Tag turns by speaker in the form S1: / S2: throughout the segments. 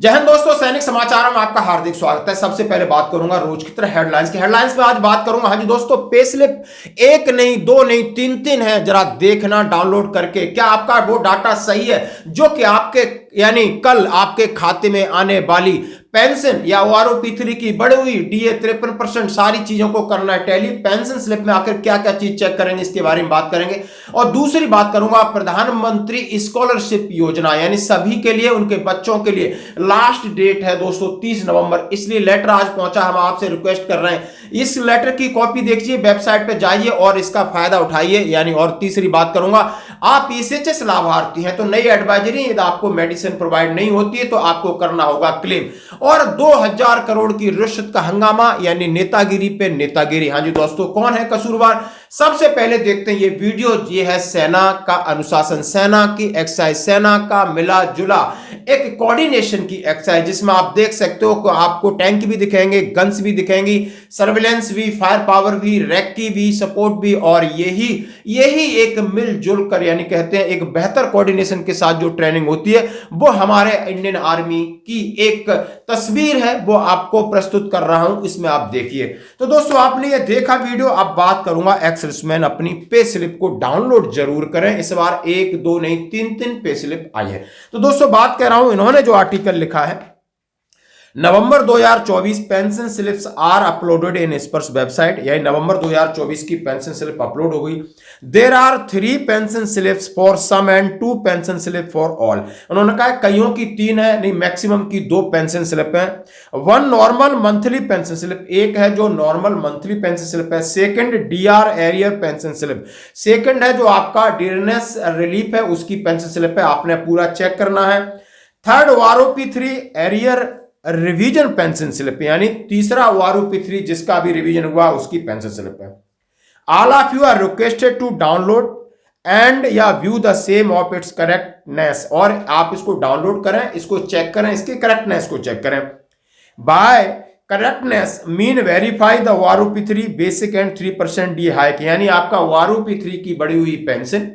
S1: जय हिंद दोस्तों, सैनिक समाचार में आपका हार्दिक स्वागत है। सबसे पहले बात करूंगा रोज की तरह हेडलाइंस की। हेडलाइंस में आज बात करूंगा, हाँ जी दोस्तों, पे स्लिप एक नहीं, दो नहीं, तीन है। जरा देखना डाउनलोड करके, क्या आपका वो डाटा सही है जो कि आपके यानी कल आपके खाते में आने वाली पेंशन या OROP3 की बढ़ी हुई DA 53%, सारी चीजों को करना है टैली। पेंशन स्लिप में आखिर क्या क्या चीज चेक करेंगे, इसके बारे में बात करेंगे। और दूसरी बात करूंगा प्रधानमंत्री स्कॉलरशिप योजना, यानी सभी के लिए, उनके बच्चों के लिए लास्ट डेट है दोस्तों 30 नवंबर, इसलिए लेटर आज पहुंचा। हम आपसे रिक्वेस्ट कर रहे हैं इस लेटर की कॉपी देखिए, वेबसाइट पे जाइए और इसका फायदा उठाइए। यानी और तीसरी बात करूंगा, आप ECHS लाभार्थी हैं तो नई एडवाइजरी यदि आपको मेडिसिन प्रोवाइड नहीं होती है तो आपको करना होगा क्लेम। और 2000 करोड़ की रिश्वत का हंगामा, यानी नेतागिरी पे नेतागिरी। हाँ जी दोस्तों, कौन है कसूरवार? सबसे पहले देखते हैं ये वीडियो। ये है सेना का अनुशासन, सेना की एक्सरसाइज, सेना का मिला जुला एक कोऑर्डिनेशन की एक्सरसाइज, जिसमें आप देख सकते हो कि आपको टैंक भी दिखेंगे, गन्स भी दिखेंगी, सर्विलेंस भी, फायर पावर भी, रैकी भी, सपोर्ट भी। और यही एक मिलजुल कर, यानी कहते हैं एक बेहतर कोऑर्डिनेशन के साथ जो ट्रेनिंग होती है, वो हमारे इंडियन आर्मी की एक तस्वीर है, वो आपको प्रस्तुत कर रहा हूं, इसमें आप देखिए। तो दोस्तों, आपने ये देखा वीडियो। अब बात करूंगा एक्सर्विसमैन अपनी पे स्लिप को डाउनलोड जरूर करें। इस बार एक दो नहीं, तीन पे स्लिप आई है। तो दोस्तों, बात कर रहा हूं, इन्होंने जो आर्टिकल लिखा है, November 2024 pension slips are uploaded in Sparsh website, यानी नवंबर 2024 की पेंशन स्लिप अपलोड हो गई। There are 3 pension slips for some and 2 pension slip for all. उन्होंने कहा कईयों की 3 है, नहीं मैक्सिमम की 2 पेंशन स्लिप है। 1 नॉर्मल मंथली पेंशन स्लिप, एक है जो नॉर्मल मंथली पेंशन स्लिप है। Second DR arrear pension slip, second है जो आपका डियरनेस रिलीफ है, उसकी पेंशन स्लिप है, आपने पूरा चेक करना है। Third OROP3 arrear revision pension slip, यानी तीसरा OROP3 जिसका भी रिवीजन हुआ उसकी पेंशन स्लिप है। All of you are requested to download and या view the same of its correctness, और आप इसको डाउनलोड करें, इसको चेक करें, इसकी करेक्टनेस को चेक करें। By correctness mean verify the OROP3 basic and 3% D hike, यानी आपका OROP3 की बढ़ी हुई पेंशन,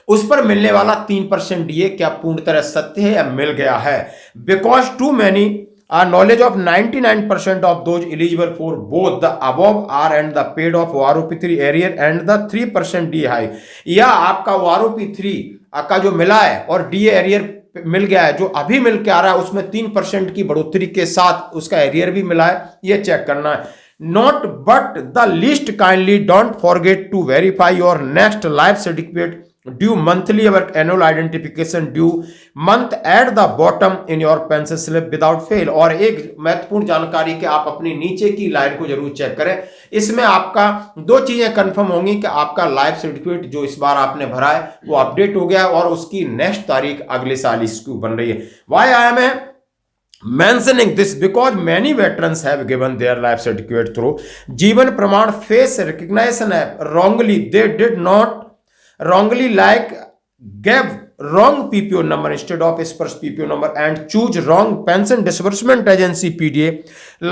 S1: उस पर मिलने वाला 3% DA क्या पूर्ण तरह सत्य है या मिल गया है। Because too many are knowledge of 99% of those eligible for both the above are and the paid of OROP3 arrear and the 3% DA high, या आपका OROP3 का जो मिला है और DA एरियर मिल गया है, जो अभी मिल के आ रहा है उसमें 3% की बढ़ोतरी के साथ उसका एरियर भी मिला है, ये चेक करना है। Not but the list kindly don't forget to verify your next life certificate due monthly or annual identification due month at the bottom in your pension slip without fail। और एक महत्वपूर्ण जानकारी कि आप अपनी नीचे की लाइन को जरूर चेक करें। इसमें आपका 2 चीजें कंफर्म होंगी कि आपका लाइफ सर्टिफिकेट जो इस बार आपने भरा है वो अपडेट हो गया और उसकी नेक्स्ट तारीख अगले साल इसकी बन रही है। Why I am mentioning this? Because many veterans have given their life certificate through जीवन प्रमाण face recognition app wrongly। They did not wrongly like gave wrong PPO number instead of स्पर्श PPO number and choose wrong pension disbursement agency PDA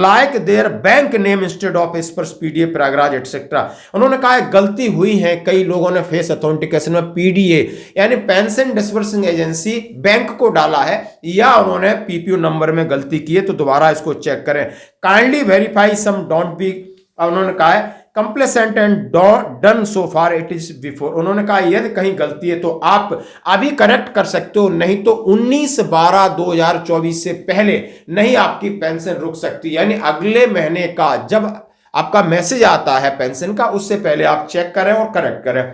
S1: like their bank name instead of स्पर्श PDA Prayagraj etc। उन्होंने कहा है गलती हुई है, कई लोगों ने फेस ऑथेंटिकेशन में PDA यानी पेंशन डिस्बर्सिंग एजेंसी बैंक को डाला है, या उन्होंने PPO नंबर में गलती की है, तो दोबारा इसको चेक करें। Kindly verify some don't be, उन्होंने कहा है complacent and done so far it is before. उन्होंने कहा यदि कहीं गलती है तो आप अभी करेक्ट कर सकते हो, नहीं तो 19/12/2024 से पहले नहीं आपकी पेंशन रुक सकती, यानी अगले महीने का जब आपका मैसेज आता है पेंशन का, उससे पहले आप चेक करें और करेक्ट करें।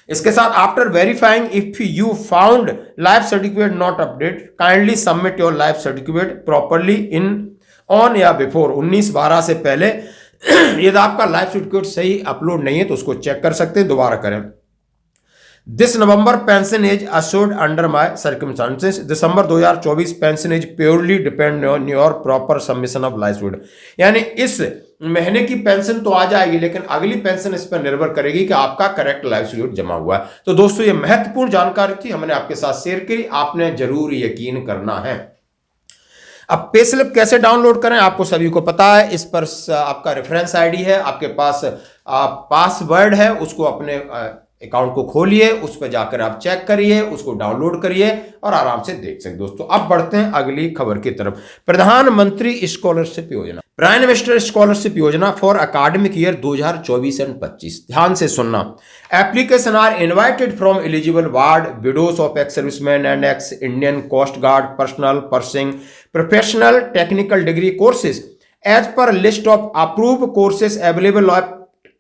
S1: इसके साथ after verifying if you found life certificate not update kindly submit your life certificate properly in on या बिफोर 19/12 से पहले। यदि आपका लाइफ सर्टिफिकेट सही अपलोड नहीं है तो उसको चेक कर सकते हैं, दोबारा करें। This November pension as assured under my circumstances. December 2024 pension as purely depend on your proper submission of life certificate, यानी इस महीने की पेंशन तो आ जाएगी लेकिन अगली पेंशन इस पर निर्भर करेगी कि आपका करेक्ट लाइफ सर्टिफिकेट जमा हुआ है। तो दोस्तों, ये महत्वपूर्ण जानकारी थी, हमने आपके साथ शेयर करी, आपने जरूर यकीन करना है। अब पे स्लिप कैसे डाउनलोड करें आपको सभी को पता है। इस पर आपका रेफरेंस आईडी है, आपके पास पासवर्ड है, उसको अपने अकाउंट को खोलिए, उस पर जाकर आप चेक करिए, उसको डाउनलोड करिए और आराम से देख सकते। दोस्तों अब बढ़ते हैं अगली खबर की तरफ। प्रधानमंत्री scholarship Yojana, prime minister scholarship Yojana for academic year 2024 and 25। ध्यान से सुनना। Application are invited from eligible ward widows of ex serviceman and ex Indian coast guard personnel pursuing professional technical degree courses as per list of approve courses available of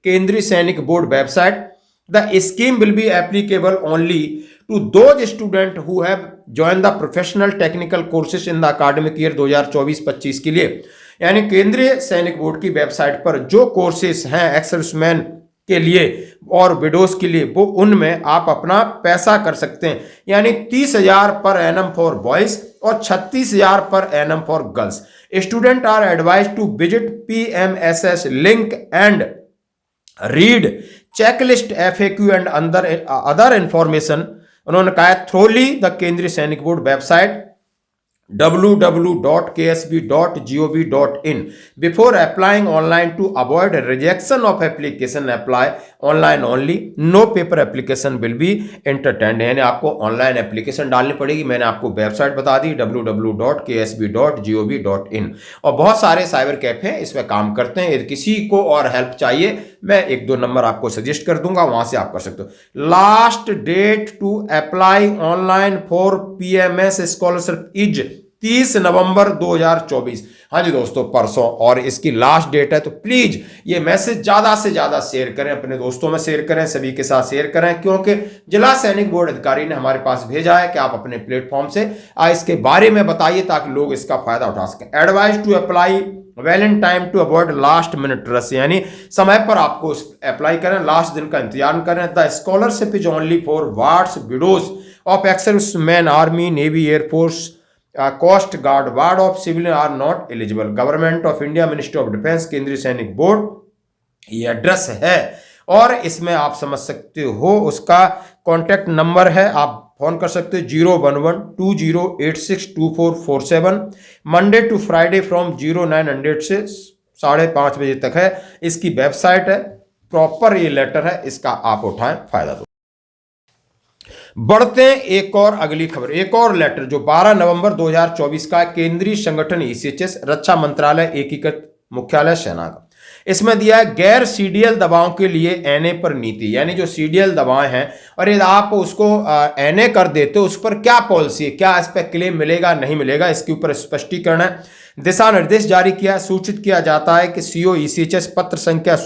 S1: Kendriya Sainik board website. The scheme will be applicable only to those students who have joined the professional technical courses in the academic year 2024-25 के लिए। यानी केंद्रीय Sainik board की website पर जो courses हैं ex serviceman के लिए और विडोज के लिए, वो उनमें आप अपना पैसा कर सकते हैं। यानी 30,000 पर एनम फॉर बॉयज और 36,000 per annum for girls. Students are advise to visit PMSS link and read checklist FAQ and other information. उन्होंने कहा thoroughly the Kendriya Sainik board website www.ksb.gov.in before applying online to avoid rejection of application. Apply online only, no paper application will be entertained। यानी आपको online application डालनी पड़ेगी। मैंने आपको website बता दी www.ksb.gov.in। और बहुत सारे साइबर कैफे इस पर काम करते हैं। यदि किसी को और हेल्प चाहिए, मैं 1-2 नंबर आपको सजेस्ट कर दूंगा, वहां से आप कर सकते हो। Last date to apply online for PMS scholarship is 30 November 2024। हाँ जी दोस्तों, परसों, और इसकी लास्ट डेट है। तो प्लीज ये मैसेज ज्यादा से ज्यादा शेयर करें, अपने दोस्तों में शेयर करें, सभी के साथ शेयर करें, क्योंकि जिला सैनिक बोर्ड अधिकारी ने हमारे पास भेजा है कि आप अपने प्लेटफॉर्म से इसके बारे में बताइए ताकि लोग इसका फायदा उठा सकें। Advise to apply well in time to avoid last minute rush, यानी समय पर आपको अप्लाई करें, लास्ट दिन का इंतजार करें। The scholarship is only for wards widows of ex serviceman army navy air force coast guard ward of civilian are not eligible. Government of India ministry of defence Kendriya Sainik board ये एड्रेस है। और इसमें आप समझ सकते हो, उसका कॉन्टैक्ट नंबर है, आप फोन कर सकते हो 01120862447। मंडे टू फ्राइडे फ्रॉम 0900 से 5:30 बजे तक है। इसकी वेबसाइट है, प्रॉपर ये लेटर है, इसका आप उठाएं, फायदा दो। बढ़ते हैं एक और अगली खबर। एक और लेटर जो 12 नवंबर 2024 का केंद्रीय संगठन ECHS रक्षा मंत्रालय एकीकृत मुख्यालय सेना का। इसमें दिया है गैर CDL दवाओं के लिए NA पर नीति। यानी जो CDL दवाएं हैं और यदि आप उसको NA कर देते हो, उस पर क्या पॉलिसी है, क्या इस पर क्लेम मिलेगा नहीं मिलेगा, इसके ऊपर स्पष्टीकरण है। दिशा निर्देश जारी किया, सूचित किया जाता है कि CO ECHS पत्र संख्या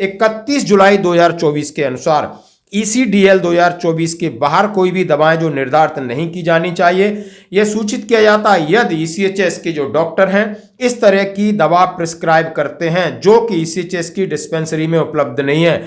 S1: 31 जुलाई 2024 के अनुसार ECDL 2024 के बाहर कोई भी दवाएं जो निर्धारित नहीं की जानी चाहिए, यह सूचित किया जाता है यदि ECHS के जो डॉक्टर हैं इस तरह की दवा प्रिस्क्राइब करते हैं जो कि ECHS की डिस्पेंसरी में उपलब्ध नहीं है।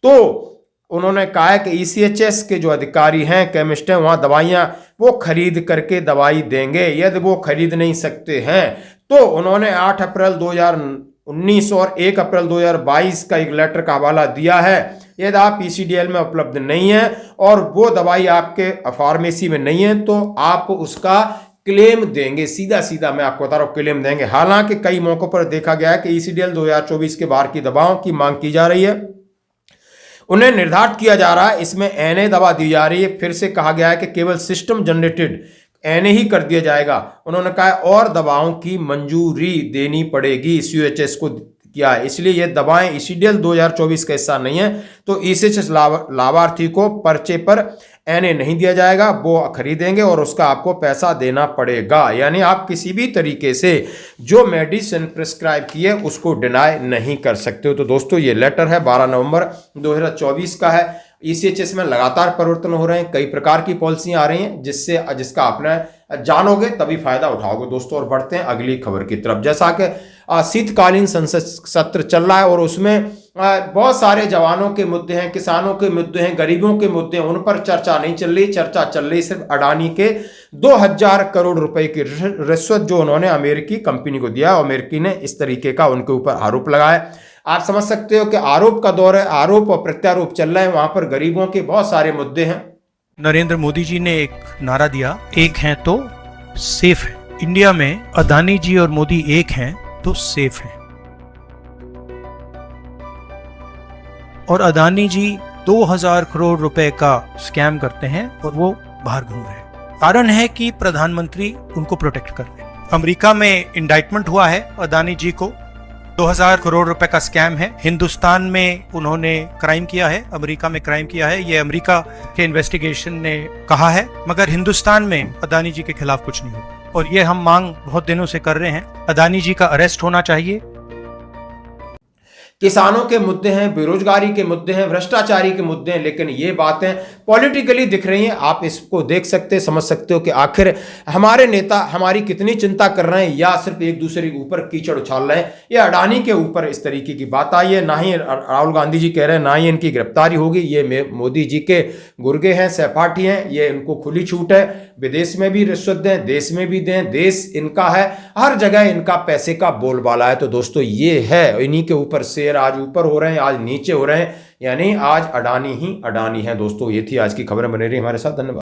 S1: तो उन्होंने कहा है कि ECHS के जो अधिकारी हैं, केमिस्ट हैं, वहां दवाइयां वो खरीद करके दवाई देंगे। यदि वो खरीद नहीं सकते हैं तो उन्होंने 8 अप्रैल 2019 और 1 अप्रैल 2022 का एक लेटर का हवाला दिया है। यदि आप ECDL में उपलब्ध नहीं है और वो दवाई आपके फार्मेसी में नहीं है तो आप उसका क्लेम देंगे। सीधा सीधा मैं आपको बता रहा हूं, क्लेम देंगे। हालांकि कई मौकों पर देखा गया है कि ECDL 2024 के बाहर की दवाओं की मांग की जा रही है, उन्हें निर्धारित किया जा रहा है, इसमें NA दवा दी जा रही है। फिर से कहा गया है कि केवल सिस्टम जनरेटेड NA ही कर दिया जाएगा। उन्होंने कहा और दवाओं की मंजूरी देनी पड़ेगी COHS को किया है, इसलिए ये दवाएं ECDL 2024 का हिस्सा नहीं है। तो ECHS लाभार्थी को पर्चे पर NA नहीं दिया जाएगा, वो खरीदेंगे और उसका आपको पैसा देना पड़ेगा। यानी आप किसी भी तरीके से जो मेडिसिन प्रिस्क्राइब की है उसको डिनाई नहीं कर सकते हो। तो दोस्तों ये लेटर है 12 नवंबर 2024 का है। ECHS में लगातार परिवर्तन हो रहे हैं, कई प्रकार की पॉलिसियां आ रही हैं जिसका आपने जानोगे तभी फायदा उठाओगे दोस्तों। और बढ़ते हैं अगली खबर की तरफ। जैसा कि शीतकालीन संसद सत्र चल रहा है और उसमें बहुत सारे जवानों के मुद्दे हैं, किसानों के मुद्दे हैं, गरीबों के मुद्दे हैं, उन पर चर्चा नहीं चल रही। चर्चा चल रही सिर्फ अडानी के 2000 करोड़ रुपए की रिश्वत जो उन्होंने अमेरिकी कंपनी को दिया। अमेरिकी ने इस तरीके का उनके ऊपर आरोप लगाया। आप समझ सकते हो कि आरोप का दौर है, आरोप और प्रत्यारोप चल रहे हैं। वहां पर गरीबों के बहुत सारे मुद्दे हैं।
S2: नरेंद्र मोदी जी ने एक नारा दिया, एक हैं तो सेफ है। इंडिया में अदानी जी और मोदी एक हैं तो सेफ हैं। और अदानी जी 2000 करोड़ रुपए का स्कैम करते हैं और वो बाहर घूम रहे हैं। कारण है कि प्रधानमंत्री उनको प्रोटेक्ट कर रहे हैं। अमेरिका में इंडाइटमेंट हुआ है अदानी जी को, 2000 करोड़ रुपए का स्कैम है। हिंदुस्तान में उन्होंने क्राइम किया है, अमेरिका में क्राइम किया है, ये अमेरिका के इन्वेस्टिगेशन ने कहा है, मगर हिंदुस्तान में अदानी जी के खिलाफ कुछ नहीं हुआ। और ये हम मांग बहुत दिनों से कर रहे हैं, अदानी जी का अरेस्ट होना चाहिए।
S1: किसानों के मुद्दे हैं, बेरोजगारी के मुद्दे हैं, भ्रष्टाचारी के मुद्दे हैं, लेकिन ये बातें पॉलिटिकली दिख रही हैं। आप इसको देख सकते, समझ सकते हो कि आखिर हमारे नेता हमारी कितनी चिंता कर रहे हैं या सिर्फ एक दूसरे के ऊपर कीचड़ उछाल रहे हैं। ये अडानी के ऊपर इस तरीके की बात आई है, ना ही राहुल गांधी जी कह रहे हैं ना ही इनकी गिरफ्तारी होगी। ये मोदी जी के गुर्गे हैं, सहपाठी हैं, ये इनको खुली छूट है। विदेश में भी रिश्वत दें, देश में भी दें, देश इनका है, हर जगह इनका पैसे का बोलबाला है। तो दोस्तों ये है, इन्हीं के ऊपर शेर आज ऊपर हो रहे हैं, आज नीचे हो रहे हैं, यानी आज अडानी ही अडानी है। दोस्तों ये थी आज की खबरें, बने रही हमारे साथ। धन्यवाद।